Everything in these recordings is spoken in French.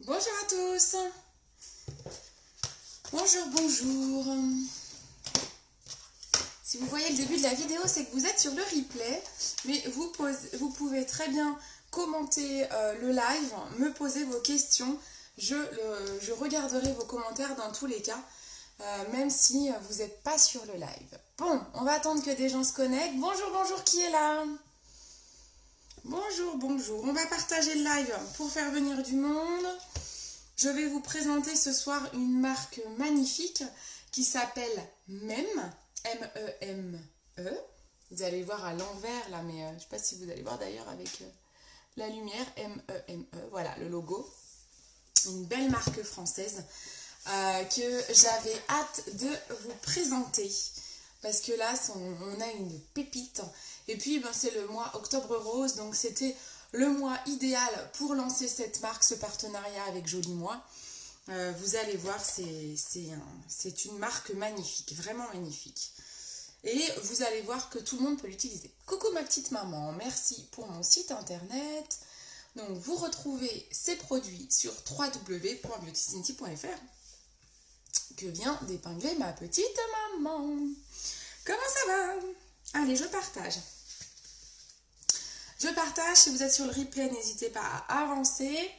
Bonjour à tous. Bonjour. Si vous voyez le début de la vidéo, c'est que vous êtes sur le replay, mais vous pouvez très bien commenter le live, me poser vos questions. Je regarderai vos commentaires dans tous les cas, même si vous n'êtes pas sur le live. Bon, on va attendre que des gens se connectent. Bonjour, qui est là? Bonjour. On va partager le live pour faire venir du monde. Je vais vous présenter ce soir une marque magnifique qui s'appelle MEM, M-E-M-E. Vous allez voir à l'envers là, mais je ne sais pas si vous allez voir d'ailleurs avec la lumière, M-E-M-E, voilà le logo. Une belle marque française que j'avais hâte de vous présenter. Parce que là, on a une pépite. Et puis, c'est le mois Octobre Rose, donc c'était le mois idéal pour lancer cette marque, ce partenariat avec Joli Moi. Vous allez voir, c'est une marque magnifique, vraiment magnifique. Et vous allez voir que tout le monde peut l'utiliser. Coucou ma petite maman, merci pour mon site internet. Donc, vous retrouvez ces produits sur www.beautycinty.fr que vient d'épingler ma petite maman. Comment ça va? Allez, je partage. Si vous êtes sur le replay, n'hésitez pas à avancer.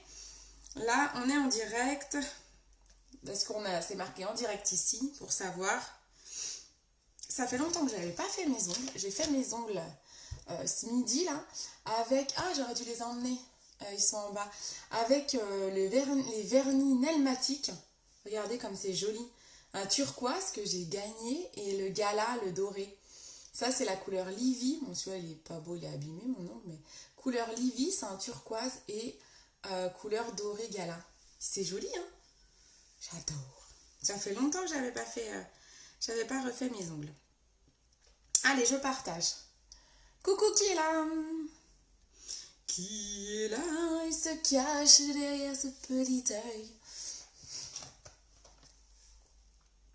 Là, on est en direct. Parce c'est marqué en direct ici, pour savoir. Ça fait longtemps que je n'avais pas fait mes ongles. J'ai fait mes ongles ce midi, là, avec... Ah, j'aurais dû les emmener. Ils sont en bas. Avec les vernis Nelmatic. Regardez comme c'est joli. Un turquoise que j'ai gagné et le gala, le doré. Ça, c'est la couleur Livy. Bon, celui-là, il est pas beau, il est abîmé, mon ongle, mais couleur Livy, c'est un turquoise et couleur doré gala. C'est joli, hein? J'adore. Ça fait longtemps que j'avais pas refait mes ongles. Allez, je partage. Coucou, qui est là? Qui est là? Il se cache derrière ce petit œil.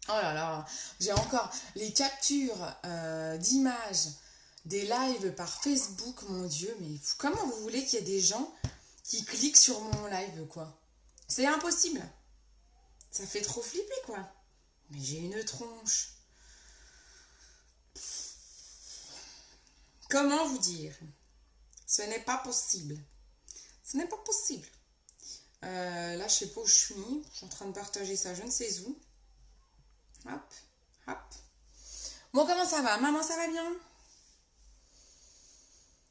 Oh là là, j'ai encore les captures d'images des lives par Facebook, mon Dieu, mais comment vous voulez qu'il y ait des gens qui cliquent sur mon live, quoi? C'est impossible. Ça fait trop flipper, quoi. Mais j'ai une tronche. Comment vous dire? Ce n'est pas possible. Ce n'est pas possible. Là, je sais pas où je suis. Je suis en train de partager ça, je ne sais où. Hop. Bon, comment ça va? Maman, ça va bien?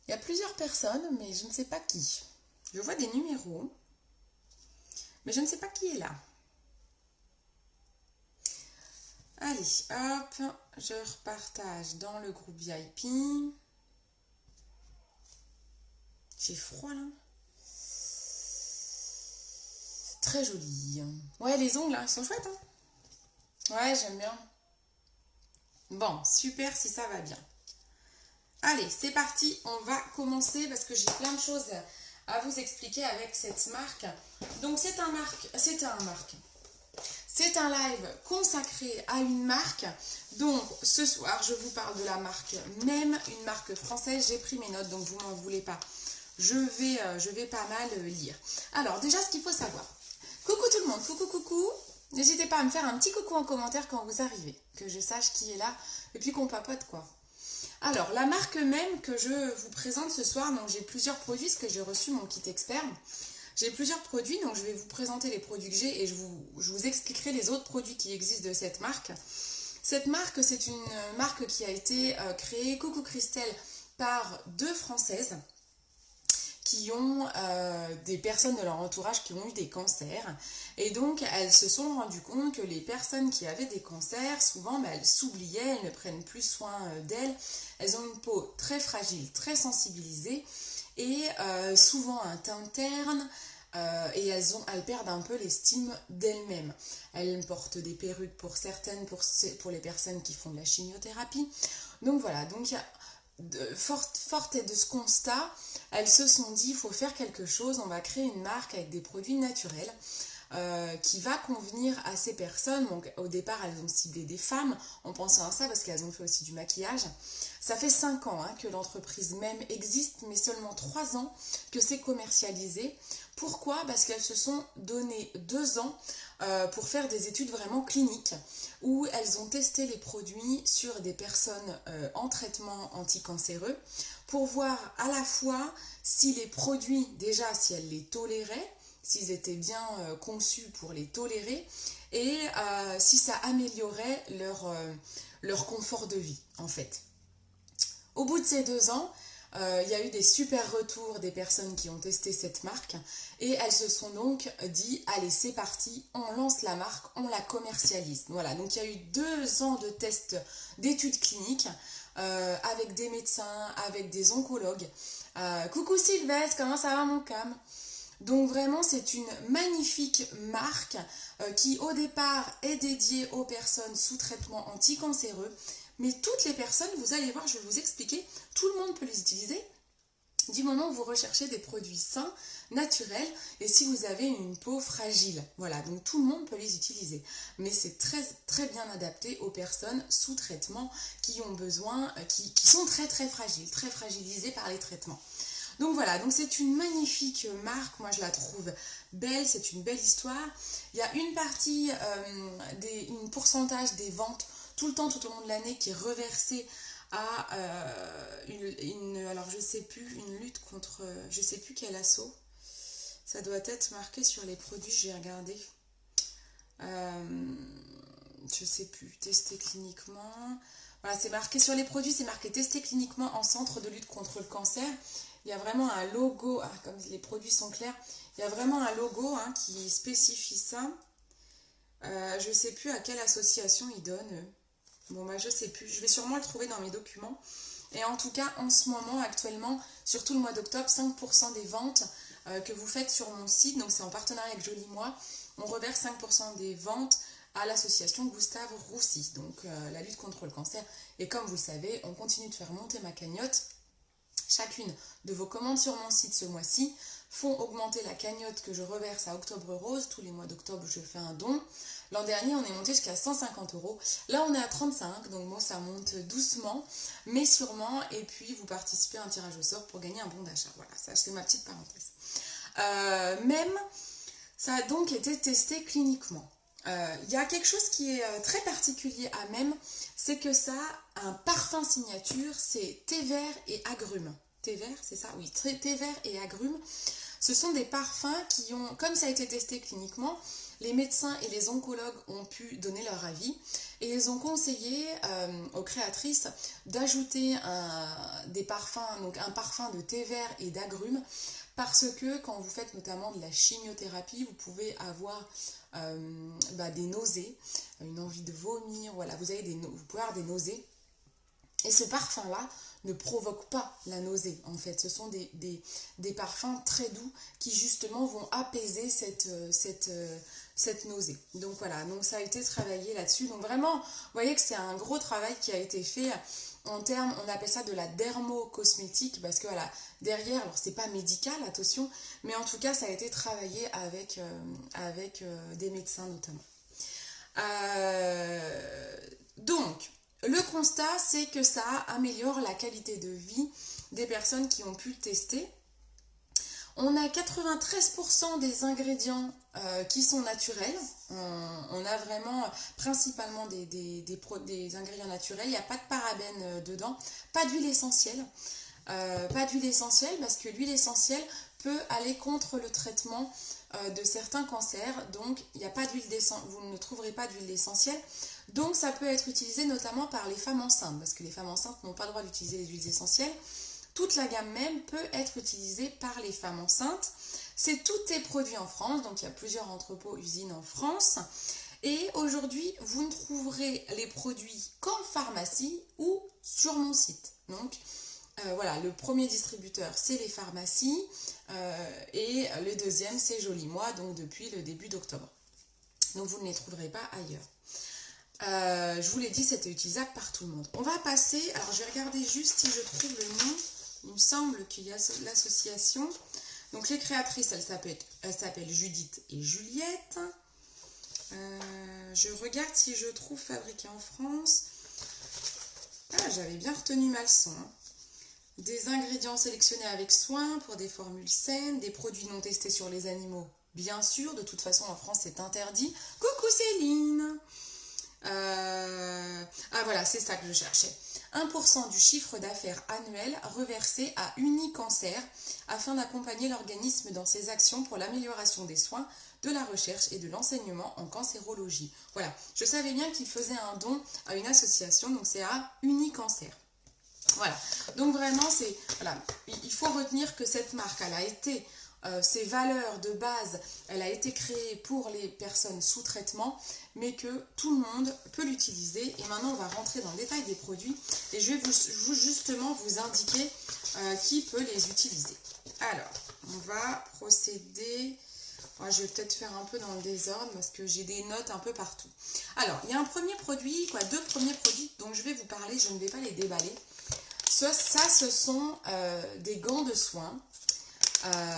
Il y a plusieurs personnes, mais je ne sais pas qui. Je vois des numéros, mais je ne sais pas qui est là. Allez, hop, je repartage dans le groupe VIP. J'ai froid, là. Très joli. Ouais, les ongles, là, ils sont chouettes, hein? Ouais, j'aime bien. Bon, super si ça va bien. Allez, c'est parti, on va commencer parce que j'ai plein de choses à vous expliquer avec cette marque. Donc c'est un live consacré à une marque. Donc ce soir, je vous parle de la marque MEM, une marque française. J'ai pris mes notes, donc vous m'en voulez pas. Je vais pas mal lire. Alors déjà, ce qu'il faut savoir. Coucou tout le monde, coucou. N'hésitez pas à me faire un petit coucou en commentaire quand vous arrivez, que je sache qui est là, et puis qu'on papote, quoi. Alors, la marque MEM que je vous présente ce soir, donc j'ai plusieurs produits, parce que j'ai reçu mon kit expert. J'ai plusieurs produits, donc je vais vous présenter les produits que j'ai, et je vous expliquerai les autres produits qui existent de cette marque. Cette marque, c'est une marque qui a été créée, coucou Christelle, par deux Françaises, qui ont des personnes de leur entourage qui ont eu des cancers. Et donc, elles se sont rendues compte que les personnes qui avaient des cancers, souvent, elles s'oubliaient, elles ne prennent plus soin d'elles. Elles ont une peau très fragile, très sensibilisée et souvent un teint terne. Et elles perdent un peu l'estime d'elles-mêmes. Elles portent des perruques pour certaines, pour les personnes qui font de la chimiothérapie. Donc voilà, donc il y a forte de ce constat, elles se sont dit il faut faire quelque chose, on va créer une marque avec des produits naturels. qui va convenir à ces personnes. Donc au départ, elles ont ciblé des femmes en pensant à ça parce qu'elles ont fait aussi du maquillage. Ça fait 5 ans que l'entreprise même existe, mais seulement 3 ans que c'est commercialisé. Pourquoi? Parce qu'elles se sont donné 2 ans pour faire des études vraiment cliniques où elles ont testé les produits sur des personnes en traitement anticancéreux pour voir à la fois si les produits, déjà si elles les toléraient, s'ils étaient bien conçus pour les tolérer et si ça améliorait leur confort de vie en fait. Au bout de ces 2 ans, il y a eu des super retours des personnes qui ont testé cette marque et elles se sont donc dit allez c'est parti, on lance la marque, on la commercialise. Voilà, donc il y a eu 2 ans de tests d'études cliniques avec des médecins, avec des oncologues. Coucou Sylvestre, comment ça va mon cam? Donc vraiment c'est une magnifique marque qui au départ est dédiée aux personnes sous traitement anticancéreux. Mais toutes les personnes, vous allez voir, je vais vous expliquer, tout le monde peut les utiliser du moment où vous recherchez des produits sains, naturels et si vous avez une peau fragile. Voilà, donc tout le monde peut les utiliser. Mais c'est très, très bien adapté aux personnes sous traitement qui ont besoin, qui sont très, très fragiles, très fragilisées par les traitements. Donc voilà, donc c'est une magnifique marque, moi je la trouve belle, c'est une belle histoire. Il y a une partie, un pourcentage des ventes tout le temps, tout au long de l'année, qui est reversé à alors je sais plus, une lutte contre, je sais plus quel assaut. Ça doit être marqué sur les produits, je vais regarder. Je sais plus, testé cliniquement. Voilà, c'est marqué sur les produits, c'est marqué testé cliniquement en centre de lutte contre le cancer. Il y a vraiment un logo, comme les produits sont clairs, il y a vraiment un logo qui spécifie ça. Je sais plus à quelle association ils donnent. Bon bah je sais plus, je vais sûrement le trouver dans mes documents. Et en tout cas, en ce moment, actuellement, surtout le mois d'octobre, 5% des ventes que vous faites sur mon site, donc c'est en partenariat avec Joli Moi, on reverse 5% des ventes à l'association Gustave Roussy, donc la lutte contre le cancer. Et comme vous le savez, on continue de faire monter ma cagnotte. Chacune de vos commandes sur mon site ce mois-ci font augmenter la cagnotte que je reverse à Octobre Rose. Tous les mois d'octobre, je fais un don. L'an dernier, on est monté jusqu'à 150 €. Là, on est à 35, donc bon, ça monte doucement, mais sûrement. Et puis, vous participez à un tirage au sort pour gagner un bon d'achat. Voilà, ça, c'est ma petite parenthèse. Même, ça a donc été testé cliniquement. Il y a quelque chose qui est très particulier à Même, c'est que ça a un parfum signature, c'est thé vert et agrumes. Thé vert, c'est ça? Oui, thé vert et agrumes. Ce sont des parfums qui ont, comme ça a été testé cliniquement, les médecins et les oncologues ont pu donner leur avis et ils ont conseillé aux créatrices d'ajouter des parfums, donc un parfum de thé vert et d'agrumes, parce que quand vous faites notamment de la chimiothérapie, vous pouvez avoir des nausées, une envie de vomir, voilà, vous pouvez avoir des nausées. Et ce parfum-là ne provoque pas la nausée, en fait. Ce sont des parfums très doux qui, justement, vont apaiser cette nausée. Donc, voilà. Donc, ça a été travaillé là-dessus. Donc, vraiment, vous voyez que c'est un gros travail qui a été fait en termes, on appelle ça de la dermocosmétique, parce que, voilà, derrière, alors, c'est pas médical, attention, mais en tout cas, ça a été travaillé avec des médecins, notamment. Donc, le constat, c'est que ça améliore la qualité de vie des personnes qui ont pu le tester. On a 93% des ingrédients qui sont naturels. On a vraiment principalement des ingrédients naturels. Il n'y a pas de parabènes dedans, pas d'huile essentielle. Pas d'huile essentielle parce que l'huile essentielle peut aller contre le traitement de certains cancers. Donc, il n'y a pas d'huile vous ne trouverez pas d'huile essentielle. Donc, ça peut être utilisé notamment par les femmes enceintes parce que les femmes enceintes n'ont pas le droit d'utiliser les huiles essentielles. Toute la gamme Même peut être utilisée par les femmes enceintes. Tout est produit en France, donc il y a plusieurs entrepôts, usines en France. Et aujourd'hui, vous ne trouverez les produits qu'en pharmacie ou sur mon site. Donc, voilà, le premier distributeur, c'est les pharmacies et le deuxième, c'est Joli Moi, donc depuis le début d'octobre. Donc, vous ne les trouverez pas ailleurs. Je vous l'ai dit, c'était utilisable par tout le monde. On va passer, alors je vais regarder juste si je trouve le nom. Il me semble qu'il y a l'association. Donc les créatrices, elles s'appellent Judith et Juliette. Je regarde si je trouve fabriqué en France. Ah, j'avais bien retenu ma leçon. Hein. Des ingrédients sélectionnés avec soin pour des formules saines, des produits non testés sur les animaux. Bien sûr, de toute façon en France c'est interdit. Coucou Céline. Ah voilà, c'est ça que je cherchais. 1% du chiffre d'affaires annuel reversé à Unicancer afin d'accompagner l'organisme dans ses actions pour l'amélioration des soins, de la recherche et de l'enseignement en cancérologie. Voilà, je savais bien qu'il faisait un don à une association, donc c'est à Unicancer. Voilà, donc vraiment, voilà, il faut retenir que cette marque, elle a été, ses valeurs de base, elle a été créée pour les personnes sous traitement, mais que tout le monde peut l'utiliser. Et maintenant, on va rentrer dans le détail des produits et je vais justement vous indiquer qui peut les utiliser. Alors, on va procéder... Je vais peut-être faire un peu dans le désordre parce que j'ai des notes un peu partout. Alors, il y a un premier produit, deux premiers produits dont je vais vous parler, je ne vais pas les déballer. Ça, ce sont des gants de soins.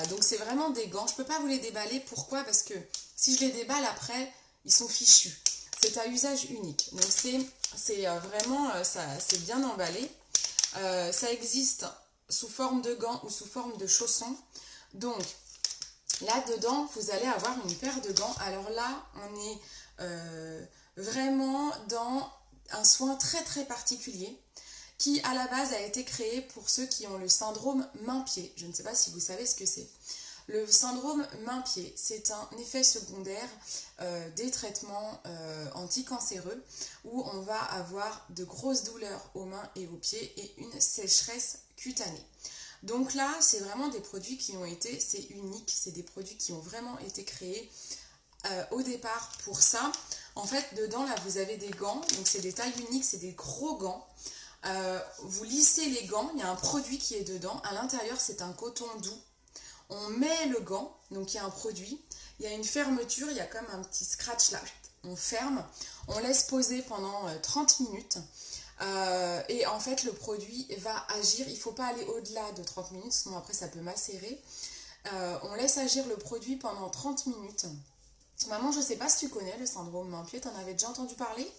Donc, c'est vraiment des gants. Je ne peux pas vous les déballer. Pourquoi? Parce que si je les déballe après, ils sont fichus. C'est à usage unique. Donc, c'est vraiment, c'est bien emballé. Ça existe sous forme de gants ou sous forme de chaussons. Donc, là-dedans, vous allez avoir une paire de gants. Alors là, on est vraiment dans un soin très très particulier qui à la base a été créé pour ceux qui ont le syndrome main-pied. Je ne sais pas si vous savez ce que c'est. Le syndrome main-pied, c'est un effet secondaire des traitements anticancéreux où on va avoir de grosses douleurs aux mains et aux pieds et une sécheresse cutanée. Donc là, c'est vraiment des produits qui ont été, c'est unique, c'est des produits qui ont vraiment été créés au départ pour ça. En fait, dedans, là, vous avez des gants, donc c'est des tailles uniques, c'est des gros gants. Vous lissez les gants, il y a un produit qui est dedans. À l'intérieur, c'est un coton doux. On met le gant, donc il y a un produit. Il y a une fermeture, il y a comme un petit scratch là. On ferme, on laisse poser pendant 30 minutes. Et en fait, le produit va agir. Il ne faut pas aller au-delà de 30 minutes, sinon après ça peut macérer. On laisse agir le produit pendant 30 minutes. Maman, je ne sais pas si tu connais le syndrome main-pied, tu en avais déjà entendu parler?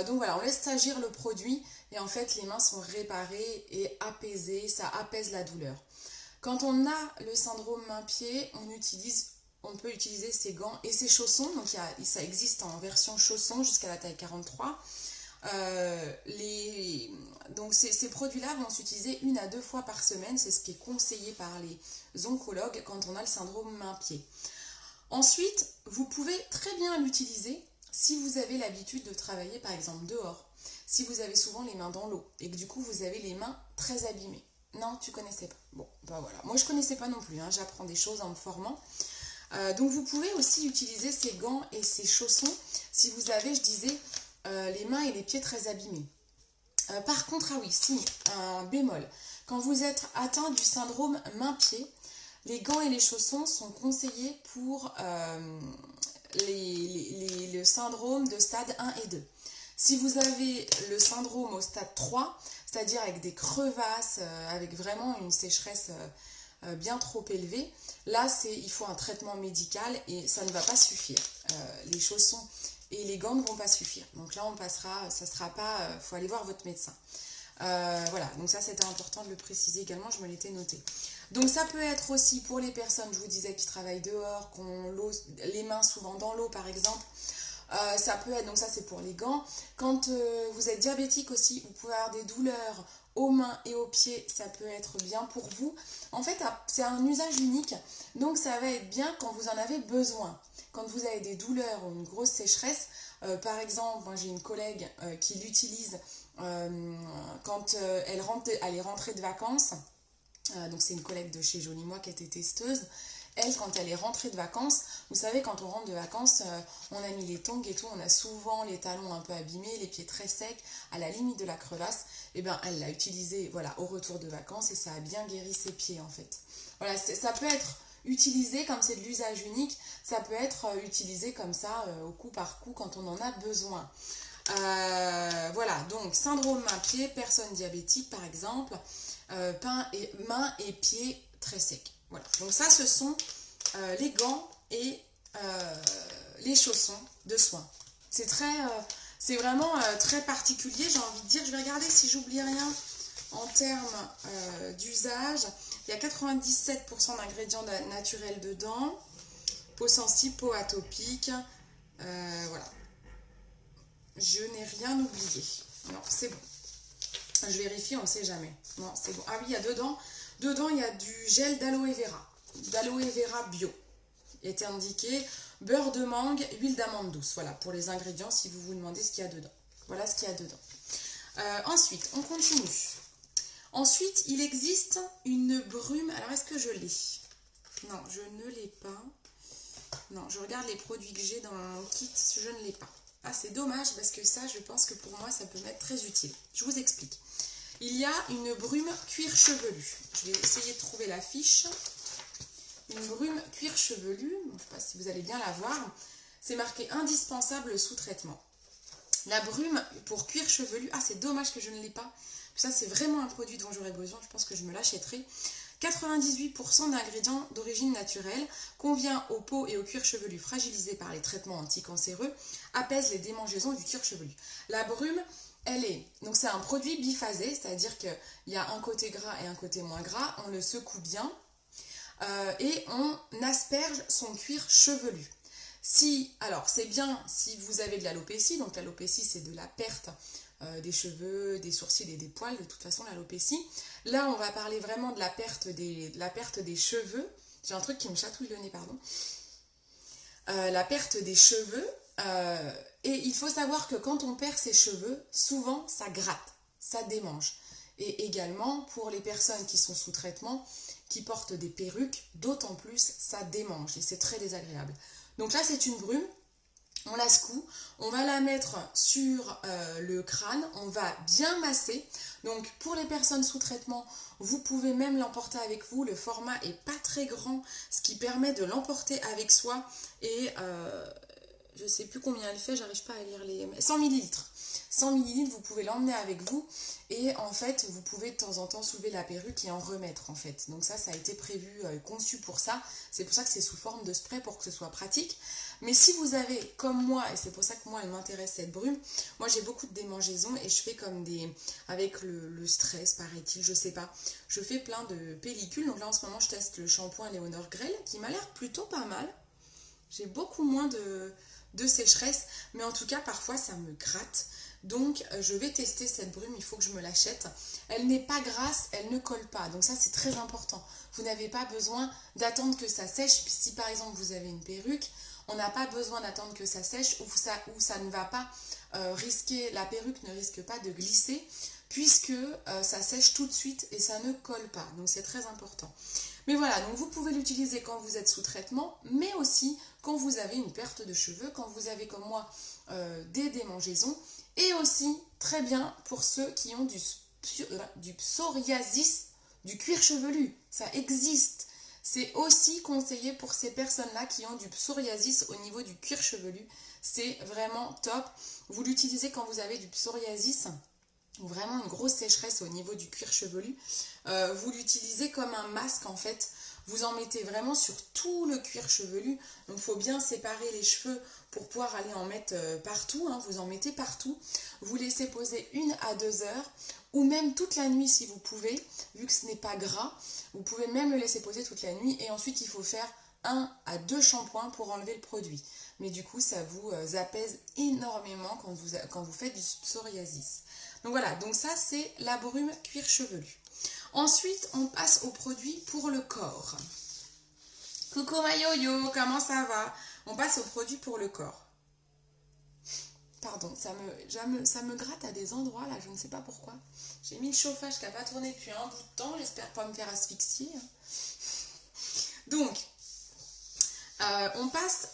Donc voilà, on laisse agir le produit et en fait les mains sont réparées et apaisées, ça apaise la douleur. Quand on a le syndrome main-pied, on peut utiliser ces gants et ces chaussons, donc ça existe en version chausson jusqu'à la taille 43. Donc ces produits-là vont s'utiliser 1 à 2 fois par semaine, c'est ce qui est conseillé par les oncologues quand on a le syndrome main-pied. Ensuite, vous pouvez très bien l'utiliser si vous avez l'habitude de travailler par exemple dehors, si vous avez souvent les mains dans l'eau et que du coup vous avez les mains très abîmées. Non, tu connaissais pas. Bon, ben voilà. Moi je connaissais pas non plus, hein. J'apprends des choses en me formant. Donc vous pouvez aussi utiliser ces gants et ces chaussons si vous avez, je disais, les mains et les pieds très abîmés. Par contre, ah oui, si, un bémol. Quand vous êtes atteint du syndrome main-pied, les gants et les chaussons sont conseillés pour le syndrome de stade 1 et 2. Si vous avez le syndrome au stade 3, c'est-à-dire avec des crevasses, avec vraiment une sécheresse bien trop élevée, là il faut un traitement médical et ça ne va pas suffire. Les chaussons et les gants ne vont pas suffire. Donc là on passera, ça ne sera pas, faut aller voir votre médecin. Voilà, donc ça c'était important de le préciser également, je me l'étais noté. Donc ça peut être aussi pour les personnes, je vous disais, qui travaillent dehors, qui ont les mains souvent dans l'eau par exemple. Ça peut être, donc ça c'est pour les gants. Quand vous êtes diabétique aussi, vous pouvez avoir des douleurs aux mains et aux pieds, ça peut être bien pour vous. En fait, c'est un usage unique, donc ça va être bien quand vous en avez besoin. Quand vous avez des douleurs ou une grosse sécheresse, par exemple, moi j'ai une collègue qui l'utilise quand elle est rentrée de vacances. Donc c'est une collègue de chez Jolie Moi qui était testeuse. Elle, quand elle est rentrée de vacances, vous savez, quand on rentre de vacances, on a mis les tongs et tout, on a souvent les talons un peu abîmés, les pieds très secs, à la limite de la crevasse. Et bien, elle l'a utilisé, voilà, au retour de vacances et ça a bien guéri ses pieds en fait. Voilà, ça peut être utilisé comme c'est de l'usage unique, ça peut être utilisé comme ça au coup par coup quand on en a besoin. Voilà, donc syndrome main-pied, personne diabétique par exemple, mains et pieds très secs. Voilà, donc ça ce sont les gants et les chaussons de soins. C'est vraiment très particulier, j'ai envie de dire. Je vais regarder si j'oublie rien en termes d'usage. Il y a 97% d'ingrédients naturels dedans. Peau sensible, peau atopique. Voilà. Je n'ai rien oublié. Non, c'est bon. Je vérifie, on ne sait jamais. Non, c'est bon. Ah oui, il y a dedans, il y a du gel d'aloe vera. D'aloe vera bio. Il était indiqué beurre de mangue, huile d'amande douce. Voilà, pour les ingrédients, si vous vous demandez ce qu'il y a dedans. Voilà ce qu'il y a dedans. Ensuite, on continue. Ensuite, il existe une brume. Alors, est-ce que je l'ai? Non, je ne l'ai pas. Non, je regarde les produits que j'ai dans mon kit, je ne l'ai pas. Ah, c'est dommage parce que ça, je pense que pour moi, ça peut m'être très utile. Je vous explique. Il y a une brume cuir chevelu. Je vais essayer de trouver la fiche. Une brume cuir chevelu. Je ne sais pas si vous allez bien la voir. C'est marqué indispensable sous traitement. La brume pour cuir chevelu. Ah, c'est dommage que je ne l'ai pas. Ça, c'est vraiment un produit dont j'aurais besoin. Je pense que je me l'achèterai. 98% d'ingrédients d'origine naturelle, convient aux peaux et au cuir chevelu fragilisés par les traitements anticancéreux, apaise les démangeaisons du cuir chevelu. La brume, donc c'est un produit biphasé, c'est-à-dire qu'il y a un côté gras et un côté moins gras, on le secoue bien et on asperge son cuir chevelu. Alors c'est bien si vous avez de l'alopécie, donc l'alopécie c'est de la perte des cheveux, des sourcils et des poils, de toute façon l'alopécie. Là on va parler vraiment de la perte des cheveux. J'ai un truc qui me chatouille le nez, pardon. La perte des cheveux. Et il faut savoir que quand on perd ses cheveux, souvent ça gratte, ça démange. Et également pour les personnes qui sont sous traitement, qui portent des perruques, d'autant plus ça démange et c'est très désagréable. Donc là c'est une brume. On la secoue, on va la mettre sur le crâne, on va bien masser. Donc pour les personnes sous traitement, vous pouvez même l'emporter avec vous. Le format est pas très grand, ce qui permet de l'emporter avec soi. Et je ne sais plus combien elle fait, j'arrive pas à lire les... 100 ml. 100 ml, vous pouvez l'emmener avec vous. Et en fait, vous pouvez de temps en temps soulever la perruque et en remettre en fait. Donc ça a été prévu, conçu pour ça. C'est pour ça que c'est sous forme de spray pour que ce soit pratique. Mais si vous avez, comme moi, et c'est pour ça que moi elle m'intéresse cette brume, moi j'ai beaucoup de démangeaisons et je fais comme avec le stress, paraît-il, je sais pas, je fais plein de pellicules. Donc là en ce moment je teste le shampoing Léonore Grell qui m'a l'air plutôt pas mal. J'ai beaucoup moins de sécheresse, mais en tout cas parfois ça me gratte. Donc je vais tester cette brume, il faut que je me l'achète. Elle n'est pas grasse, elle ne colle pas, donc ça c'est très important. Vous n'avez pas besoin d'attendre que ça sèche. Si par exemple vous avez une perruque, on n'a pas besoin d'attendre que ça sèche ou ça ne va pas la perruque ne risque pas de glisser puisque ça sèche tout de suite et ça ne colle pas. Donc c'est très important. Mais voilà, donc vous pouvez l'utiliser quand vous êtes sous traitement, mais aussi quand vous avez une perte de cheveux, quand vous avez comme moi des démangeaisons, et aussi très bien pour ceux qui ont du psoriasis du cuir chevelu. Ça existe. C'est aussi conseillé pour ces personnes-là qui ont du psoriasis au niveau du cuir chevelu. C'est vraiment top. Vous l'utilisez quand vous avez du psoriasis ou vraiment une grosse sécheresse au niveau du cuir chevelu. Vous l'utilisez comme un masque en fait. Vous en mettez vraiment sur tout le cuir chevelu. Donc il faut bien séparer les cheveux pour pouvoir aller en mettre partout. Vous en mettez partout. Vous laissez poser 1 à 2 heures ou même toute la nuit si vous pouvez. Vu que ce n'est pas gras, vous pouvez même le laisser poser toute la nuit. Et ensuite il faut faire 1 à 2 shampoings pour enlever le produit. Mais du coup ça vous apaise énormément quand vous faites du psoriasis. Donc voilà, donc ça c'est la brume cuir chevelu. Ensuite, on passe aux produits pour le corps. Coucou ma yo-yo, comment ça va? On passe aux produits pour le corps. Pardon, ça me gratte à des endroits là, je ne sais pas pourquoi. J'ai mis le chauffage qui n'a pas tourné depuis un bout de temps, j'espère pas me faire asphyxier. Donc, on passe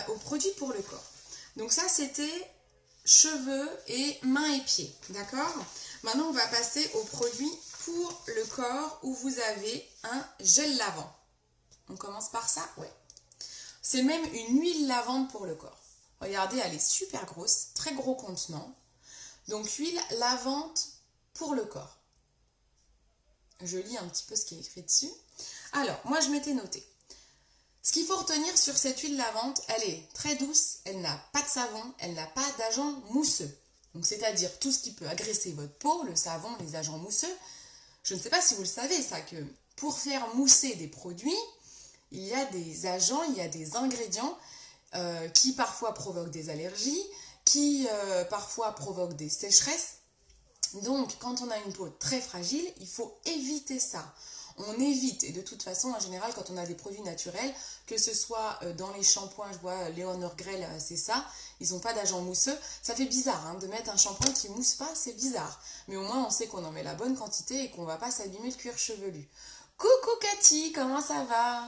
aux produits pour le corps. Donc ça c'était cheveux et mains et pieds, d'accord? Maintenant on va passer aux produits pour le corps où vous avez un gel lavant. On commence par ça? Ouais. C'est même une huile lavante pour le corps. Regardez, elle est super grosse, très gros contenant. Donc huile lavante pour le corps. Je lis un petit peu ce qui est écrit dessus. Alors, moi je m'étais noté. Ce qu'il faut retenir sur cette huile lavante, elle est très douce, elle n'a pas de savon, elle n'a pas d'agent mousseux. Donc c'est-à-dire tout ce qui peut agresser votre peau, le savon, les agents mousseux. Je ne sais pas si vous le savez ça, que pour faire mousser des produits, il y a des agents, il y a des ingrédients qui parfois provoquent des allergies, qui parfois provoquent des sécheresses. Donc, quand on a une peau très fragile, il faut éviter ça. On évite, et de toute façon, en général, quand on a des produits naturels, que ce soit dans les shampoings, je vois Léon Orgrel, c'est ça, ils n'ont pas d'agent mousseux. Ça fait bizarre hein, de mettre un shampoing qui mousse pas, c'est bizarre. Mais au moins, on sait qu'on en met la bonne quantité et qu'on ne va pas s'abîmer le cuir chevelu. Coucou Cathy, comment ça va?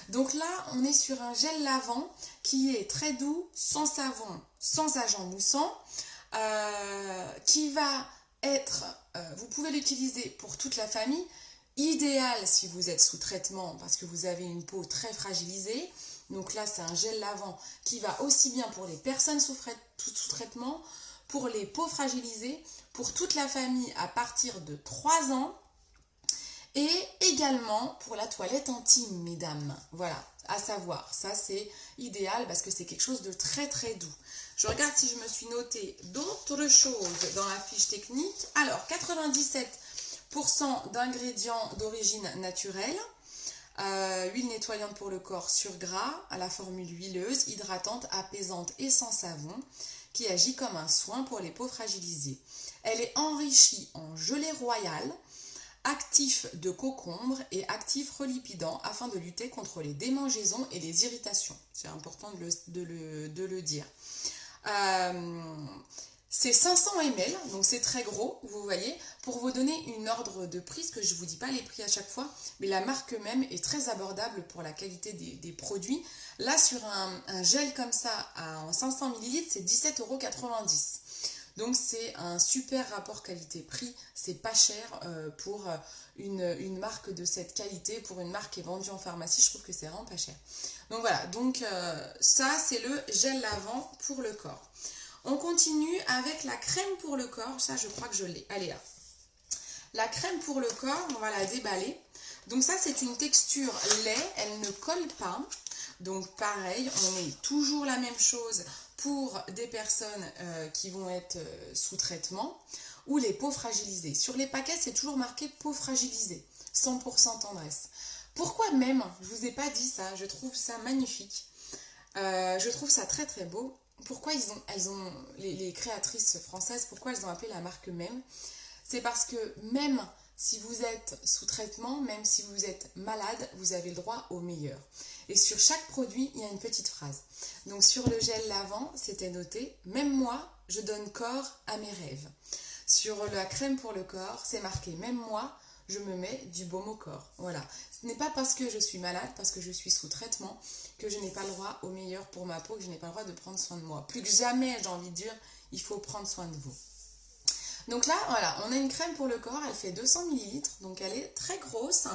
Donc là, on est sur un gel lavant qui est très doux, sans savon, sans agent moussant, qui va être, vous pouvez l'utiliser pour toute la famille, idéal si vous êtes sous traitement parce que vous avez une peau très fragilisée. Donc là, c'est un gel lavant qui va aussi bien pour les personnes sous traitement, pour les peaux fragilisées, pour toute la famille à partir de 3 ans. Et également pour la toilette intime, mesdames. Voilà, à savoir, ça c'est idéal parce que c'est quelque chose de très très doux. Je regarde si je me suis noté d'autres choses dans la fiche technique. Alors, 97% d'ingrédients d'origine naturelle. Huile nettoyante pour le corps sur gras, à la formule huileuse, hydratante, apaisante et sans savon, qui agit comme un soin pour les peaux fragilisées. Elle est enrichie en gelée royale, actif de concombre et actif relipidant afin de lutter contre les démangeaisons et les irritations. C'est important de le dire. C'est 500 ml, donc c'est très gros, vous voyez. Pour vous donner une ordre de prix, parce que je ne vous dis pas les prix à chaque fois, mais la marque même est très abordable pour la qualité des produits. Là, sur un gel comme ça, en 500 ml, c'est 17,90 €. Donc c'est un super rapport qualité-prix, c'est pas cher pour une marque de cette qualité, pour une marque qui est vendue en pharmacie, je trouve que c'est vraiment pas cher. Donc voilà, donc ça c'est le gel lavant pour le corps. On continue avec la crème pour le corps, ça je crois que je l'ai, elle est là. La crème pour le corps, on va la déballer. Donc ça c'est une texture lait, elle ne colle pas. Donc pareil, on est toujours la même chose pour des personnes qui vont être sous traitement ou les peaux fragilisées. Sur les paquets, c'est toujours marqué peau fragilisée, 100% tendresse. Pourquoi même? Je ne vous ai pas dit ça, je trouve ça magnifique. Je trouve ça très très beau. Pourquoi les créatrices françaises, pourquoi elles ont appelé la marque même? C'est parce que même si vous êtes sous traitement, même si vous êtes malade, vous avez le droit au meilleur. Et sur chaque produit, il y a une petite phrase. Donc sur le gel lavant, c'était noté « Même moi, je donne corps à mes rêves ». Sur la crème pour le corps, c'est marqué « Même moi, je me mets du baume au corps ». Voilà. Ce n'est pas parce que je suis malade, parce que je suis sous traitement, que je n'ai pas le droit au meilleur pour ma peau, que je n'ai pas le droit de prendre soin de moi. Plus que jamais, j'ai envie de dire, il faut prendre soin de vous. Donc là, voilà, on a une crème pour le corps, elle fait 200 ml, donc elle est très grosse.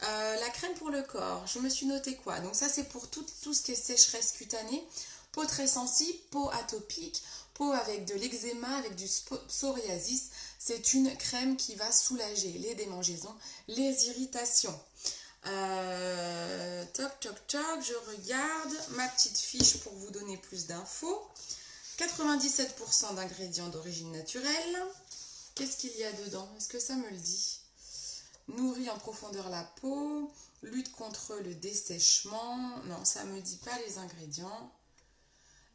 La crème pour le corps, je me suis noté quoi? Donc ça c'est pour tout ce qui est sécheresse cutanée, peau très sensible, peau atopique, peau avec de l'eczéma, avec du psoriasis. C'est une crème qui va soulager les démangeaisons, les irritations. Toc toc toc, je regarde ma petite fiche pour vous donner plus d'infos. 97% d'ingrédients d'origine naturelle. Qu'est-ce qu'il y a dedans? Est-ce que ça me le dit? Nourrit en profondeur la peau, lutte contre le dessèchement. Non, ça ne me dit pas les ingrédients.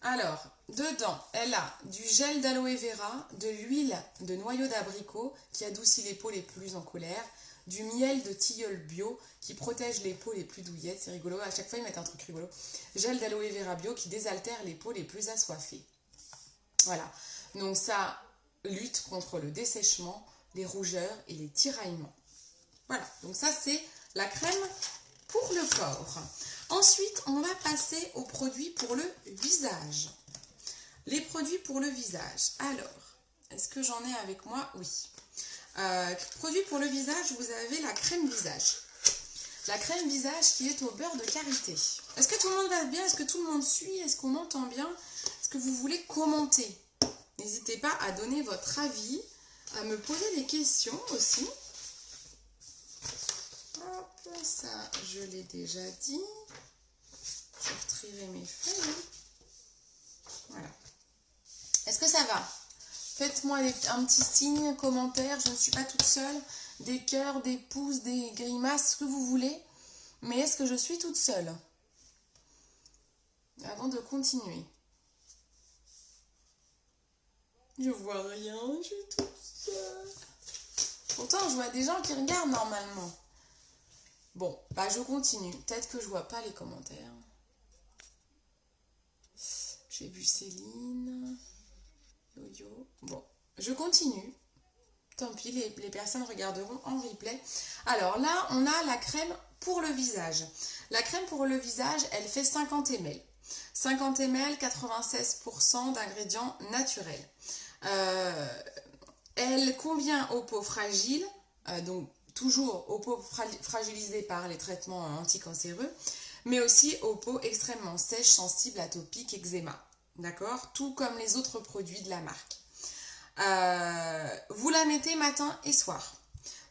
Alors, dedans, elle a du gel d'aloe vera, de l'huile de noyau d'abricot qui adoucit les peaux les plus en colère, du miel de tilleul bio qui protège les peaux les plus douillettes. C'est rigolo, à chaque fois ils mettent un truc rigolo. Gel d'aloe vera bio qui désaltère les peaux les plus assoiffées. Voilà, donc ça lutte contre le dessèchement, les rougeurs et les tiraillements. Voilà, donc ça c'est la crème pour le corps. Ensuite, on va passer aux produits pour le visage. Les produits pour le visage. Alors, est-ce que j'en ai avec moi? Oui. Produits pour le visage, vous avez la crème visage. La crème visage qui est au beurre de karité. Est-ce que tout le monde va bien? Est-ce que tout le monde suit? Est-ce qu'on entend bien? Est-ce que vous voulez commenter? N'hésitez pas à donner votre avis, à me poser des questions aussi. Hop, ça, je l'ai déjà dit. Je retrierai mes feuilles. Voilà. Est-ce que ça va? Faites-moi un petit signe, commentaire. Je ne suis pas toute seule. Des cœurs, des pouces, des grimaces, ce que vous voulez. Mais est-ce que je suis toute seule? Avant de continuer. Je vois rien, je suis toute seule. Pourtant, je vois des gens qui regardent normalement. Bon, bah je continue. Peut-être que je vois pas les commentaires. J'ai vu Céline. Yo-yo. Bon, je continue. Tant pis, les personnes regarderont en replay. Alors là, on a la crème pour le visage. La crème pour le visage, elle fait 50 ml. 50 ml, 96% d'ingrédients naturels. Elle convient aux peaux fragiles, donc toujours aux peaux fragilisées par les traitements anticancéreux, mais aussi aux peaux extrêmement sèches, sensibles, atopiques, eczéma. D'accord? Tout comme les autres produits de la marque. Vous la mettez matin et soir.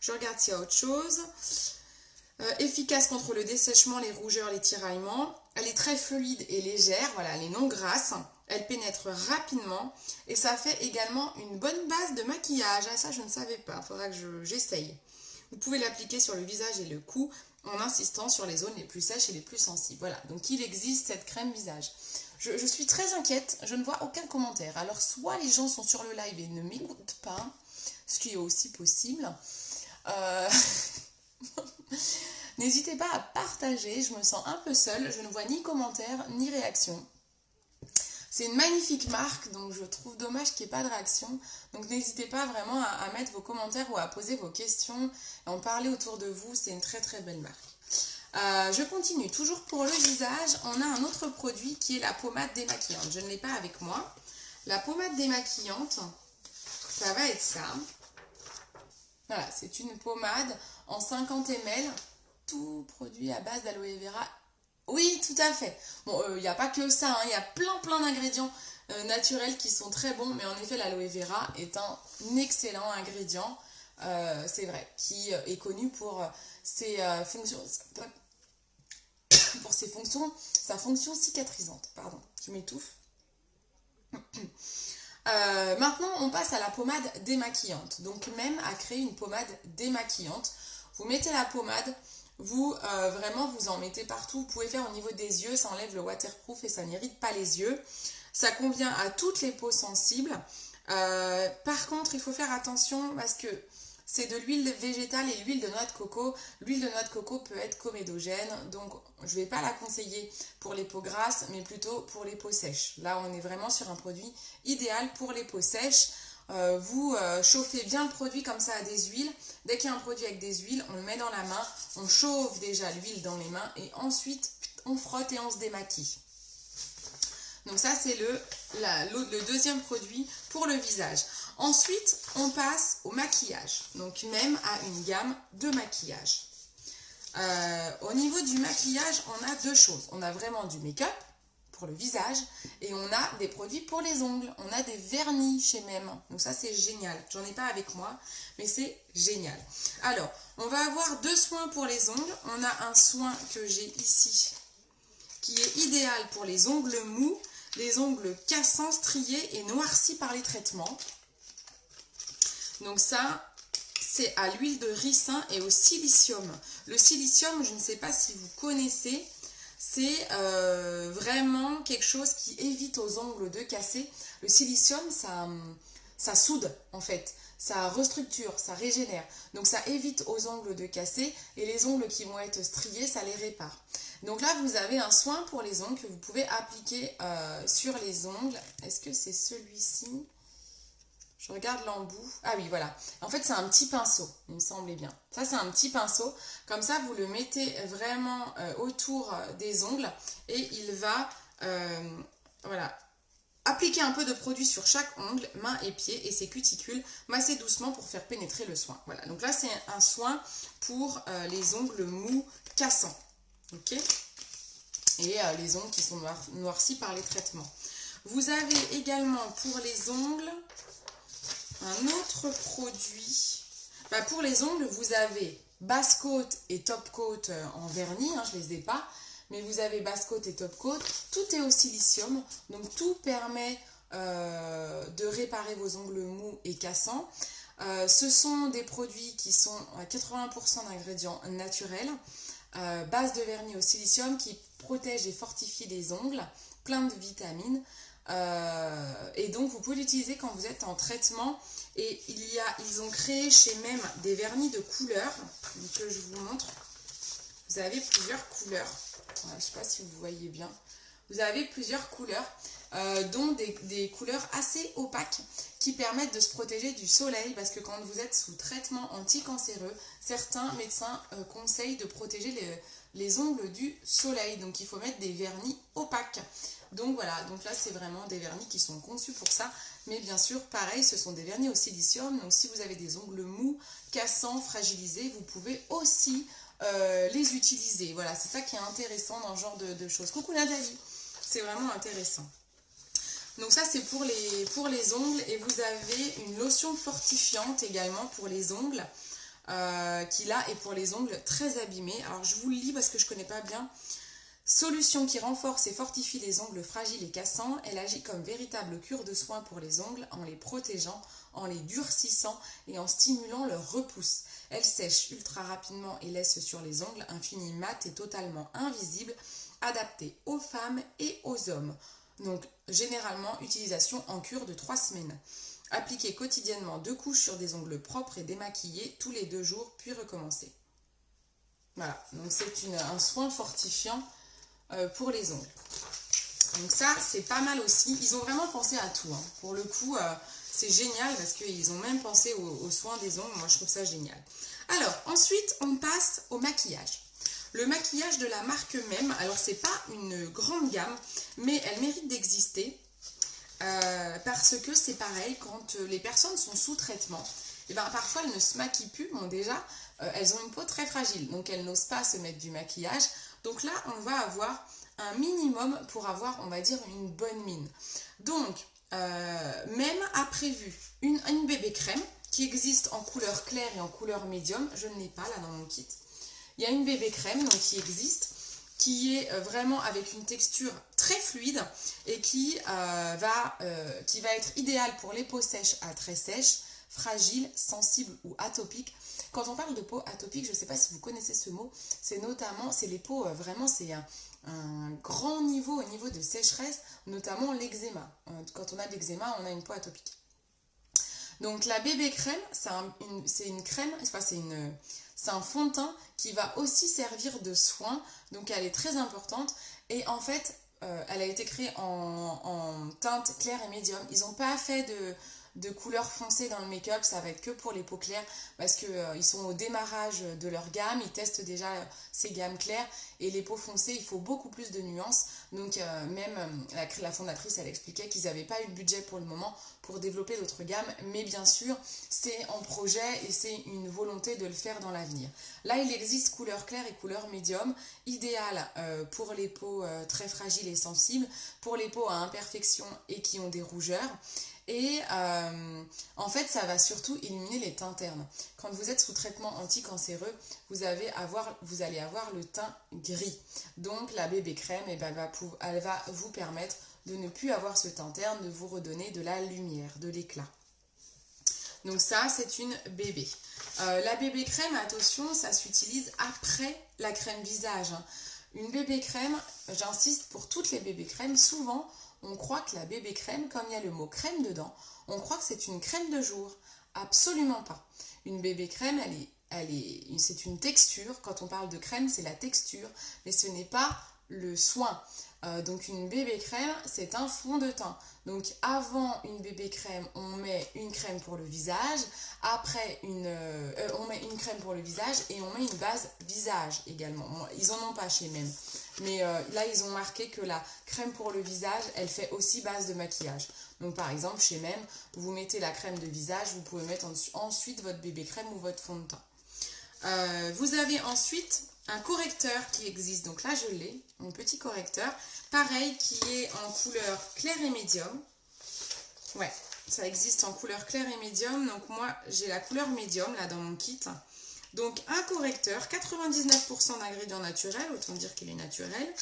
Je regarde s'il y a autre chose. Efficace contre le dessèchement, les rougeurs, les tiraillements. Elle est très fluide et légère, voilà, elle est non grasse. Elle pénètre rapidement et ça fait également une bonne base de maquillage. Ah, ça, je ne savais pas, il faudra que j'essaye. Vous pouvez l'appliquer sur le visage et le cou en insistant sur les zones les plus sèches et les plus sensibles. Voilà, donc il existe cette crème visage. Je suis très inquiète, je ne vois aucun commentaire. Alors, soit les gens sont sur le live et ne m'écoutent pas, ce qui est aussi possible. N'hésitez pas à partager, je me sens un peu seule, je ne vois ni commentaires ni réaction. C'est une magnifique marque, donc je trouve dommage qu'il n'y ait pas de réaction. Donc n'hésitez pas vraiment à mettre vos commentaires ou à poser vos questions, et en parler autour de vous, c'est une très très belle marque. Je continue, toujours pour le visage, on a un autre produit qui est la pommade démaquillante. Je ne l'ai pas avec moi. La pommade démaquillante, ça va être ça. Voilà, c'est une pommade en 50 ml, tout produit à base d'aloe vera. Oui, tout à fait. Bon, il n'y a pas que ça, il y a plein d'ingrédients naturels qui sont très bons, mais en effet, l'aloe vera est un excellent ingrédient, c'est vrai, qui est connu pour ses fonctions, sa fonction cicatrisante. Pardon, je m'étouffe. Maintenant, on passe à la pommade démaquillante. Donc, même à créer une pommade démaquillante. Vous mettez la pommade, vraiment, vous en mettez partout. Vous pouvez faire au niveau des yeux, ça enlève le waterproof et ça n'irrite pas les yeux. Ça convient à toutes les peaux sensibles. Par contre, il faut faire attention parce que c'est de l'huile végétale et l'huile de noix de coco. L'huile de noix de coco peut être comédogène, donc je ne vais pas la conseiller pour les peaux grasses, mais plutôt pour les peaux sèches. Là, on est vraiment sur un produit idéal pour les peaux sèches. Vous chauffez bien le produit comme ça à des huiles. Dès qu'il y a un produit avec des huiles, on le met dans la main, on chauffe déjà l'huile dans les mains et ensuite on frotte et on se démaquille. Donc ça, c'est le deuxième produit pour le visage. Ensuite, on passe au maquillage. Donc même à une gamme de maquillage. Au niveau du maquillage, on a deux choses. On a vraiment du make-up pour le visage et on a des produits pour les ongles. On a des vernis chez Même. Donc ça, c'est génial. J'en ai pas avec moi, mais c'est génial. Alors, on va avoir deux soins pour les ongles. On a un soin que j'ai ici qui est idéal pour les ongles mous, les ongles cassants, striés et noircis par les traitements. Donc ça, c'est à l'huile de ricin et au silicium. Le silicium, je ne sais pas si vous connaissez, c'est vraiment quelque chose qui évite aux ongles de casser. Le silicium, ça soude en fait, ça restructure, ça régénère. Donc ça évite aux ongles de casser et les ongles qui vont être striés, ça les répare. Donc là, vous avez un soin pour les ongles que vous pouvez appliquer sur les ongles. Est-ce que c'est celui-ci ? Je regarde l'embout. Ah oui, voilà. En fait, c'est un petit pinceau, il me semblait bien. Ça, c'est un petit pinceau. Comme ça, vous le mettez vraiment autour des ongles et il va voilà, appliquer un peu de produit sur chaque ongle, main et pied et ses cuticules, masser doucement pour faire pénétrer le soin. Voilà, donc là, c'est un soin pour les ongles mous cassants. Ok ? Et les ongles qui sont noircis par les traitements. Vous avez également pour les ongles un autre produit. Pour les ongles, vous avez base coat et top coat en vernis, hein, je ne les ai pas, mais vous avez base coat et top coat, tout est au silicium, donc tout permet de réparer vos ongles mous et cassants. Ce sont des produits qui sont à 80% d'ingrédients naturels, base de vernis au silicium qui protège et fortifie les ongles, plein de vitamines. Et donc vous pouvez l'utiliser quand vous êtes en traitement. Et ils ont créé chez même des vernis de couleurs que je vous montre. Vous avez plusieurs couleurs. Je ne sais pas si vous voyez bien. Vous avez plusieurs couleurs, dont des couleurs assez opaques qui permettent de se protéger du soleil, parce que quand vous êtes sous traitement anticancéreux, certains médecins conseillent de protéger les ongles du soleil. Donc il faut mettre des vernis opaques. Donc voilà, donc là c'est vraiment des vernis qui sont conçus pour ça. Mais bien sûr, pareil, ce sont des vernis au silicium. Donc si vous avez des ongles mous, cassants, fragilisés, vous pouvez aussi les utiliser. Voilà, c'est ça qui est intéressant dans ce genre de choses. Coucou Nathalie, c'est vraiment intéressant. Donc ça c'est pour les ongles, et vous avez une lotion fortifiante également pour les ongles qui là est pour les ongles très abîmés. Alors je vous le lis parce que je ne connais pas bien. Solution qui renforce et fortifie les ongles fragiles et cassants. Elle agit comme véritable cure de soins pour les ongles en les protégeant, en les durcissant et en stimulant leur repousse. Elle sèche ultra rapidement et laisse sur les ongles un fini mat et totalement invisible, adapté aux femmes et aux hommes. Donc généralement utilisation en cure de 3 semaines. Appliquer quotidiennement 2 couches sur des ongles propres et démaquiller tous les 2 jours puis recommencer. Voilà, donc c'est un soin fortifiant pour les ongles. Donc ça c'est pas mal aussi. Ils ont vraiment pensé à tout, hein. Pour le coup c'est génial parce qu'ils ont même pensé aux soins des ongles. Moi je trouve ça génial. Alors ensuite on passe au maquillage. Le maquillage de la marque même, alors c'est pas une grande gamme, mais elle mérite d'exister parce que c'est pareil, quand les personnes sont sous traitement, et ben parfois elles ne se maquillent plus. Bon déjà elles ont une peau très fragile, donc elles n'osent pas se mettre du maquillage. Donc là on va avoir un minimum pour avoir, on va dire, une bonne mine. Donc même a prévu une bébé crème qui existe en couleur claire et en couleur médium. Je ne l'ai pas là dans mon kit. Il y a une bébé crème donc, qui existe, qui est vraiment avec une texture très fluide et qui va être idéale pour les peaux sèches à très sèches, fragiles, sensibles ou atopiques. Quand on parle de peau atopique, je ne sais pas si vous connaissez ce mot, c'est les peaux, vraiment c'est un grand niveau au niveau de sécheresse, notamment l'eczéma. Quand on a de l'eczéma, on a une peau atopique. Donc la bébé crème, c'est une crème, enfin c'est un fond de teint qui va aussi servir de soin, donc elle est très importante. Et en fait, elle a été créée en teinte claire et médium. Ils n'ont pas fait de couleur foncée dans le make-up, ça va être que pour les peaux claires parce qu'ils sont au démarrage de leur gamme, ils testent déjà ces gammes claires, et les peaux foncées il faut beaucoup plus de nuances. Donc même la fondatrice elle expliquait qu'ils n'avaient pas eu le budget pour le moment pour développer d'autres gammes, mais bien sûr c'est en projet et c'est une volonté de le faire dans l'avenir. Là il existe couleur claire et couleur médium, idéal pour les peaux très fragiles et sensibles, pour les peaux à imperfection et qui ont des rougeurs. Et en fait, ça va surtout éliminer les teintes ternes. Quand vous êtes sous traitement anticancéreux, vous allez avoir le teint gris. Donc la bébé crème, elle va vous permettre de ne plus avoir ce teint terne, de vous redonner de la lumière, de l'éclat. Donc ça, c'est une bébé. La bébé crème, attention, ça s'utilise après la crème visage. Une bébé crème, j'insiste pour toutes les bébés crèmes, souvent on croit que la bébé crème, comme il y a le mot crème dedans, on croit que c'est une crème de jour. Absolument pas. Une bébé crème, c'est une texture. Quand on parle de crème, c'est la texture, mais ce n'est pas le soin. Donc une bébé crème, c'est un fond de teint. Donc avant une bébé crème, on met une crème pour le visage. Après, on met une crème pour le visage et on met une base visage également. Bon, ils en ont pas chez même. Mais là, ils ont marqué que la crème pour le visage, elle fait aussi base de maquillage. Donc par exemple, chez même, vous mettez la crème de visage, vous pouvez mettre ensuite votre bébé crème ou votre fond de teint. Vous avez ensuite un correcteur qui existe. Donc là, je l'ai, mon petit correcteur. Pareil, qui est en couleur claire et médium. Ouais, ça existe en couleur claire et médium. Donc moi, j'ai la couleur médium là dans mon kit. Donc un correcteur, 99% d'ingrédients naturels, autant dire qu'il est naturel.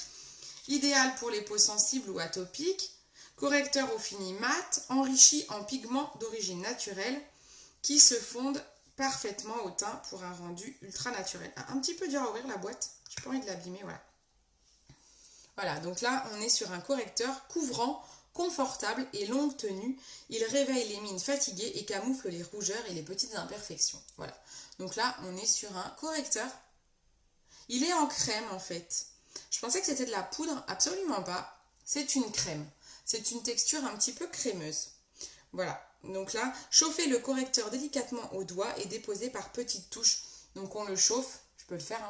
Idéal pour les peaux sensibles ou atopiques. Correcteur au fini mat, enrichi en pigments d'origine naturelle qui se fondent parfaitement au teint pour un rendu ultra naturel. Un petit peu dur à ouvrir la boîte, j'ai pas envie de l'abîmer, voilà. Voilà, donc là on est sur un correcteur couvrant, confortable et longue tenue. Il réveille les mines fatiguées et camoufle les rougeurs et les petites imperfections. Voilà, donc là on est sur un correcteur. Il est en crème en fait. Je pensais que c'était de la poudre, absolument pas. C'est une crème. C'est une texture un petit peu crémeuse. Voilà, donc là, chauffez le correcteur délicatement au doigt et déposez par petites touches. Donc on le chauffe, je peux le faire.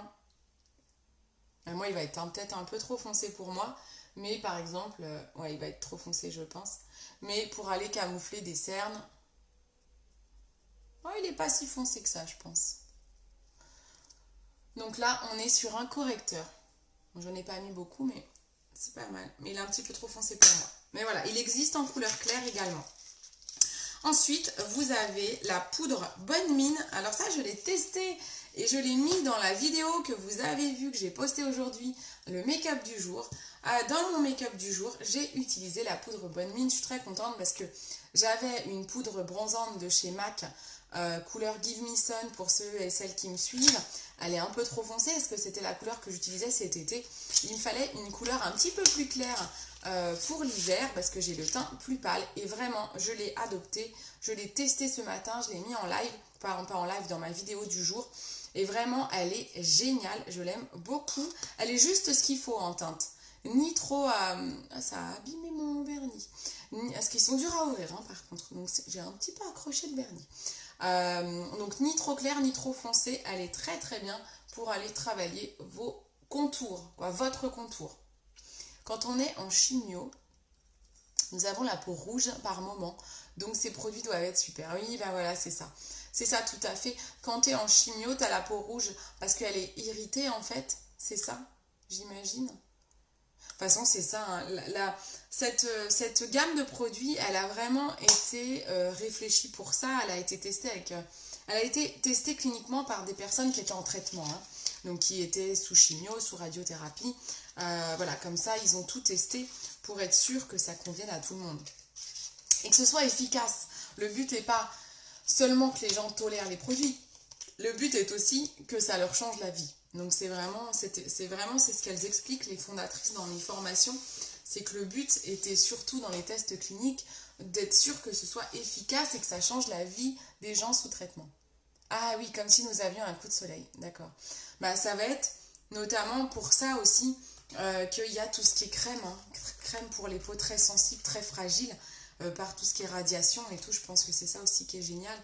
Moi, il va être peut-être un peu trop foncé pour moi. Mais par exemple, ouais, il va être trop foncé, je pense. Mais pour aller camoufler des cernes, il n'est pas si foncé que ça, je pense. Donc là, on est sur un correcteur. Je n'en ai pas mis beaucoup, mais c'est pas mal. Mais il est un petit peu trop foncé pour moi. Mais voilà, il existe en couleur claire également. Ensuite, vous avez la poudre Bonne Mine. Alors ça, je l'ai testé et je l'ai mis dans la vidéo que vous avez vue, que j'ai postée aujourd'hui, le make-up du jour. Dans mon make-up du jour, j'ai utilisé la poudre Bonne Mine. Je suis très contente parce que j'avais une poudre bronzante de chez MAC, couleur Give Me Sun pour ceux et celles qui me suivent. Elle est un peu trop foncée parce que c'était la couleur que j'utilisais cet été. Il me fallait une couleur un petit peu plus claire pour l'hiver parce que j'ai le teint plus pâle et vraiment je l'ai adopté, je l'ai testé ce matin, je l'ai mis en live, pas en live, dans ma vidéo du jour et vraiment elle est géniale, je l'aime beaucoup, elle est juste ce qu'il faut en teinte, ni trop ça a abîmé mon vernis, parce qu'ils sont durs à ouvrir par contre, donc j'ai un petit peu accroché le vernis, donc ni trop clair ni trop foncé, elle est très très bien pour aller travailler vos contours, votre contour. Quand on est en chimio, nous avons la peau rouge par moment, donc ces produits doivent être super. Oui, ben voilà, c'est ça. C'est ça tout à fait. Quand tu es en chimio, tu as la peau rouge parce qu'elle est irritée en fait, c'est ça, j'imagine. De toute façon, c'est ça. Cette gamme de produits, elle a vraiment été réfléchie pour ça. Elle a été testée cliniquement par des personnes qui étaient en traitement, donc qui étaient sous chimio, sous radiothérapie. Voilà, comme ça, ils ont tout testé pour être sûr que ça convienne à tout le monde. Et que ce soit efficace. Le but n'est pas seulement que les gens tolèrent les produits. Le but est aussi que ça leur change la vie. Donc c'est ce qu'elles expliquent, les fondatrices, dans les formations. C'est que le but était surtout dans les tests cliniques d'être sûr que ce soit efficace et que ça change la vie des gens sous traitement. Ah oui, comme si nous avions un coup de soleil. D'accord. Ça va être notamment pour ça aussi qu'il y a tout ce qui est crème. Crème pour les peaux très sensibles, très fragiles, par tout ce qui est radiation et tout. Je pense que c'est ça aussi qui est génial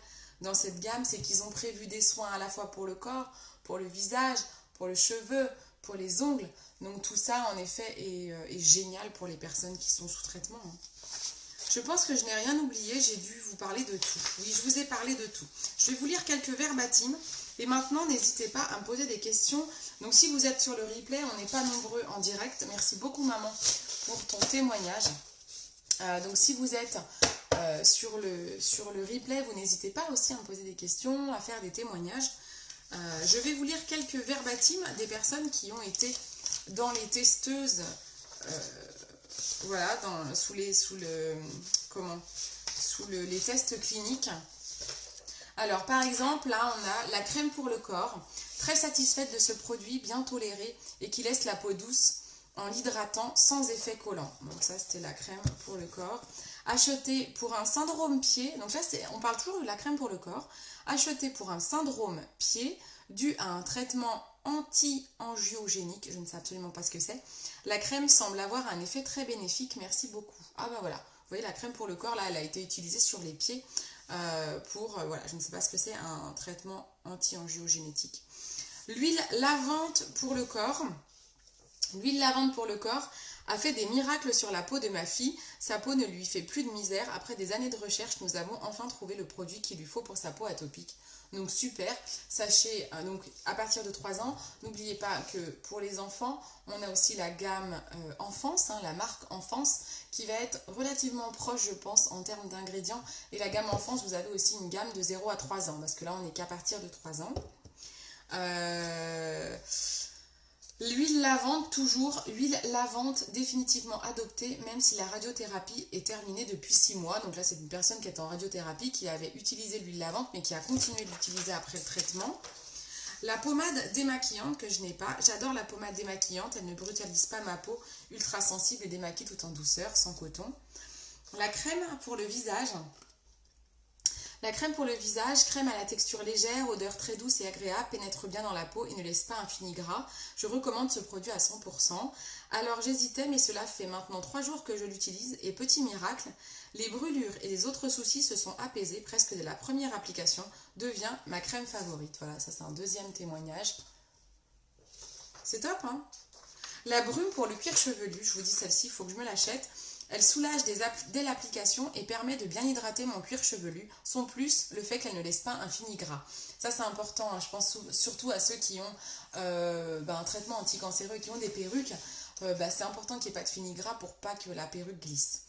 dans cette gamme, c'est qu'ils ont prévu des soins à la fois pour le corps, pour le visage, pour le cheveu, pour les ongles. Donc tout ça, en effet, est génial pour les personnes qui sont sous traitement. Je pense que je n'ai rien oublié, j'ai dû vous parler de tout. Oui, je vous ai parlé de tout. Je vais vous lire quelques verbatims. Et maintenant, n'hésitez pas à me poser des questions. Donc si vous êtes sur le replay, on n'est pas nombreux en direct. Merci beaucoup maman pour ton témoignage. Donc si vous êtes sur le replay, vous n'hésitez pas aussi à me poser des questions, à faire des témoignages. Je vais vous lire quelques verbatims des personnes qui ont été dans les testeuses, voilà, sous les tests cliniques. Alors par exemple, là on a la crème pour le corps, très satisfaite de ce produit, bien toléré et qui laisse la peau douce en l'hydratant sans effet collant. Donc ça c'était la crème pour le corps. Achetée pour un syndrome pied, donc là on parle toujours de la crème pour le corps, achetée pour un syndrome pied dû à un traitement anti-angiogénique, je ne sais absolument pas ce que c'est. La crème semble avoir un effet très bénéfique, merci beaucoup. Ah bah voilà, vous voyez la crème pour le corps, là elle a été utilisée sur les pieds voilà, je ne sais pas ce que c'est, un traitement anti-angiogénétique. L'huile lavante pour le corps. L'huile lavante pour le corps a fait des miracles sur la peau de ma fille. Sa peau ne lui fait plus de misère. Après des années de recherche, nous avons enfin trouvé le produit qu'il lui faut pour sa peau atopique. Donc super, sachez, donc à partir de 3 ans, n'oubliez pas que pour les enfants, on a aussi la gamme Enfance, la marque Enfance, qui va être relativement proche, je pense, en termes d'ingrédients. Et la gamme Enfance, vous avez aussi une gamme de 0 à 3 ans, parce que là, on n'est qu'à partir de 3 ans. L'huile lavande, toujours, huile lavande définitivement adoptée, même si la radiothérapie est terminée depuis 6 mois. Donc là, c'est une personne qui est en radiothérapie, qui avait utilisé l'huile lavande, mais qui a continué de l'utiliser après le traitement. La pommade démaquillante que je n'ai pas, j'adore la pommade démaquillante, elle ne brutalise pas ma peau, ultra sensible et démaquille tout en douceur, sans coton. La crème pour le visage. La crème pour le visage, crème à la texture légère, odeur très douce et agréable, pénètre bien dans la peau et ne laisse pas un fini gras. Je recommande ce produit à 100%. Alors j'hésitais, mais cela fait maintenant 3 jours que je l'utilise et petit miracle, les brûlures et les autres soucis se sont apaisés presque dès la première application, devient ma crème favorite. Voilà, ça c'est un deuxième témoignage. C'est top, hein? La brume pour le cuir chevelu, je vous dis celle-ci, il faut que je me l'achète. Elle soulage dès l'application et permet de bien hydrater mon cuir chevelu. Son plus, le fait qu'elle ne laisse pas un fini gras. Ça c'est important, hein. Je pense surtout à ceux qui ont un traitement anticancéreux et qui ont des perruques. C'est important qu'il n'y ait pas de fini gras pour pas que la perruque glisse.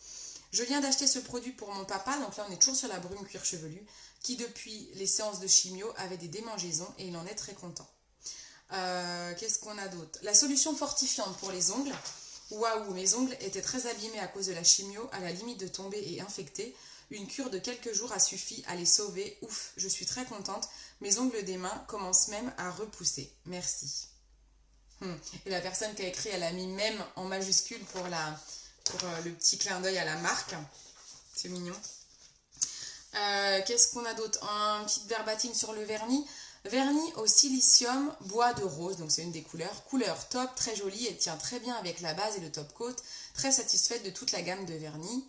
Je viens d'acheter ce produit pour mon papa, donc là on est toujours sur la brume cuir chevelu, qui depuis les séances de chimio avait des démangeaisons et il en est très content. Qu'est-ce qu'on a d'autre? La solution fortifiante pour les ongles. Waouh, mes ongles étaient très abîmés à cause de la chimio, à la limite de tomber et infecter. Une cure de quelques jours a suffi à les sauver. Ouf, je suis très contente. Mes ongles des mains commencent même à repousser. Merci. Et la personne qui a écrit, elle a mis même en majuscule pour le petit clin d'œil à la marque. C'est mignon. Qu'est-ce qu'on a d'autre? Un petit verbatim sur le vernis. Vernis au silicium, bois de rose, donc c'est une des couleurs. Couleur top, très jolie, elle tient très bien avec la base et le top coat. Très satisfaite de toute la gamme de vernis.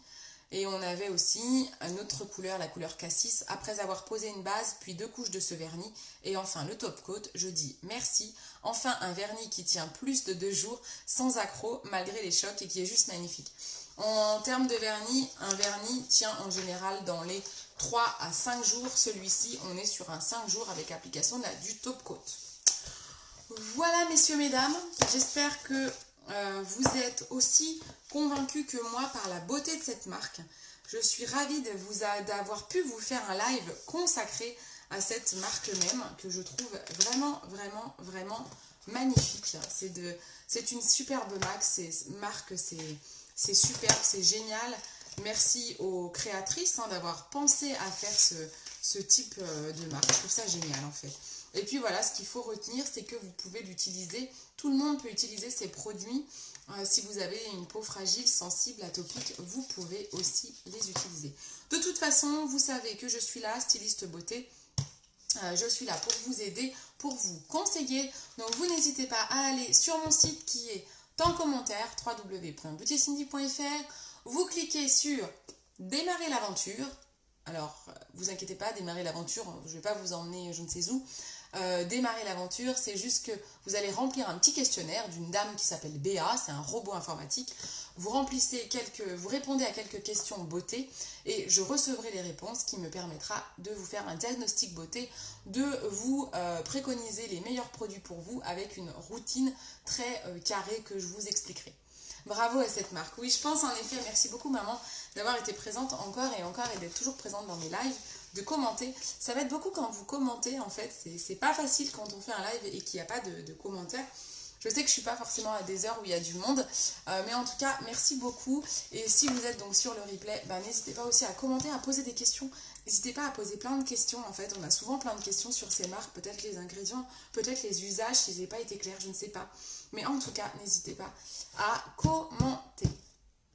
Et on avait aussi une autre couleur, la couleur cassis. Après avoir posé une base, puis 2 couches de ce vernis. Et enfin le top coat, je dis merci. Enfin un vernis qui tient plus de 2 jours, sans accroc, malgré les chocs et qui est juste magnifique. En termes de vernis, un vernis tient en général dans les 3 à 5 jours. Celui-ci, on est sur un 5 jours avec application du top coat. Voilà, messieurs, mesdames. J'espère que vous êtes aussi convaincus que moi par la beauté de cette marque. Je suis ravie d'avoir pu vous faire un live consacré à cette marque même, que je trouve vraiment, vraiment, vraiment magnifique. C'est une superbe marque, c'est superbe, c'est génial. Merci aux créatrices d'avoir pensé à faire ce type de marque. Je trouve ça génial en fait. Et puis voilà, ce qu'il faut retenir, c'est que vous pouvez l'utiliser. Tout le monde peut utiliser ces produits. Si vous avez une peau fragile, sensible, atopique, vous pouvez aussi les utiliser. De toute façon, vous savez que je suis là, styliste beauté. Je suis là pour vous aider, pour vous conseiller. Donc vous n'hésitez pas à aller sur mon site qui est en commentaire, www.beautycindy.fr. Vous cliquez sur démarrer l'aventure. Alors, vous inquiétez pas, démarrer l'aventure, je ne vais pas vous emmener je ne sais où. Démarrer l'aventure, c'est juste que vous allez remplir un petit questionnaire d'une dame qui s'appelle Béa, c'est un robot informatique. Vous répondez à quelques questions beauté et je recevrai les réponses qui me permettra de vous faire un diagnostic beauté, de vous préconiser les meilleurs produits pour vous avec une routine très carrée que je vous expliquerai. Bravo à cette marque. Oui, je pense en effet, merci beaucoup maman d'avoir été présente encore et d'être toujours présente dans mes lives, de commenter. Ça m'aide beaucoup quand vous commentez en fait. C'est pas facile quand on fait un live et qu'il n'y a pas de commentaires. Je sais que je suis pas forcément à des heures où il y a du monde, mais en tout cas, merci beaucoup. Et si vous êtes donc sur le replay, n'hésitez pas aussi à commenter, à poser des questions. N'hésitez pas à poser plein de questions. En fait, on a souvent plein de questions sur ces marques, peut-être les ingrédients, peut-être les usages, s'ils n'ont pas été clairs, je ne sais pas. Mais en tout cas, n'hésitez pas à commenter.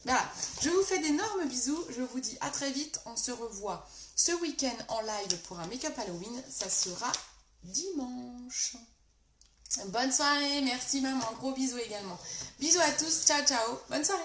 Voilà, je vous fais d'énormes bisous. Je vous dis à très vite. On se revoit ce week-end en live pour un make-up Halloween. Ça sera dimanche. Bonne soirée, merci maman, gros bisous également. Bisous à tous, ciao ciao, bonne soirée.